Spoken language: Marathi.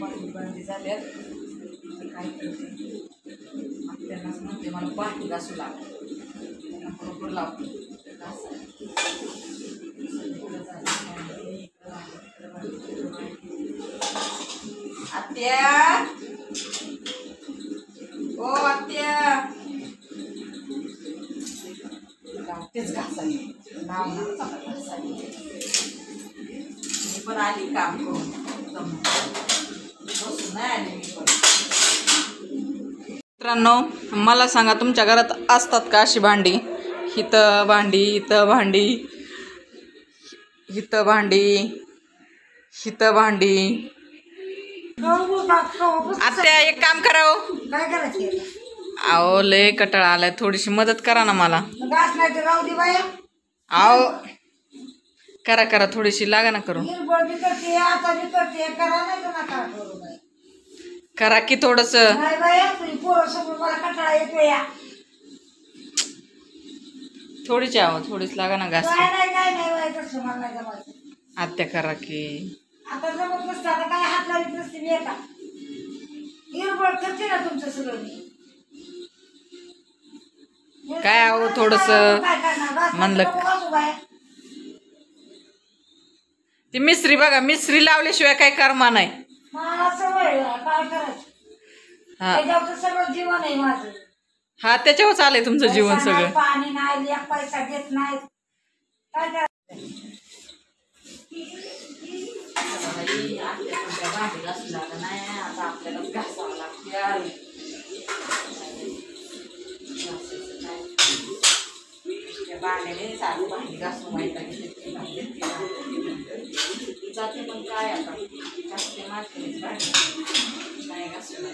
भांडी झाल्यात काय करते त्यांनाच म्हणते मला भांडी घासू लागते त्यांना बरोबर लावते आत्या ओ आत्या तेच घासावी नाव ना घासावी मी पण आली काम करून बसून नाही आली मी पण. मित्रांनो मला सांगा तुमच्या घरात असतात का अशी भांडी हिथं भांडी हिथं भांडी हिथं भांडी हिथं भांडी. आत्या एक काम करावं काय करायचं अहो लय कटाळा आलाय थोडीशी मदत करा ना मला. घास नाही तर राहू दे बाया अहो करा करा थोडीशी लागा ना करून हिरबळ बी करते आता बी करते करा नाही तर नका करू बाई. करा की थोडस नाही बाया तुझी पोरं समोर मला कंटाळा येतो या थोडीशी आहो थोडीच लागा ना घास. काय नाही बाई तसं मला नाही जमायचं. आत्या करा की आता जमत नसतं आता काय हात लावित नसते मी एका हिरबळ करते ना तुमचं सगळं मी. काय आहो थोडस काय करणार म्हणलं बाया ती मिस्त्री बघा मिस्त्री लावल्याशिवाय काय कर्मा नाही. मला सवय काय करायचं हा त्याच्यावर सगळं जीवन आहे माझं. हा त्याच्यावर चाललंय तुमचं जीवन पैसा नाही, सगळं. पाणी नाही एक पैसा देत नाही काय करायचं. भांडी घासू लागत नाही आता आपल्याला घासावं लागते. भांड्याने साधी भांडी घासून माहिती जाते पण काय आता जास्त मारते भांडी नाही घासून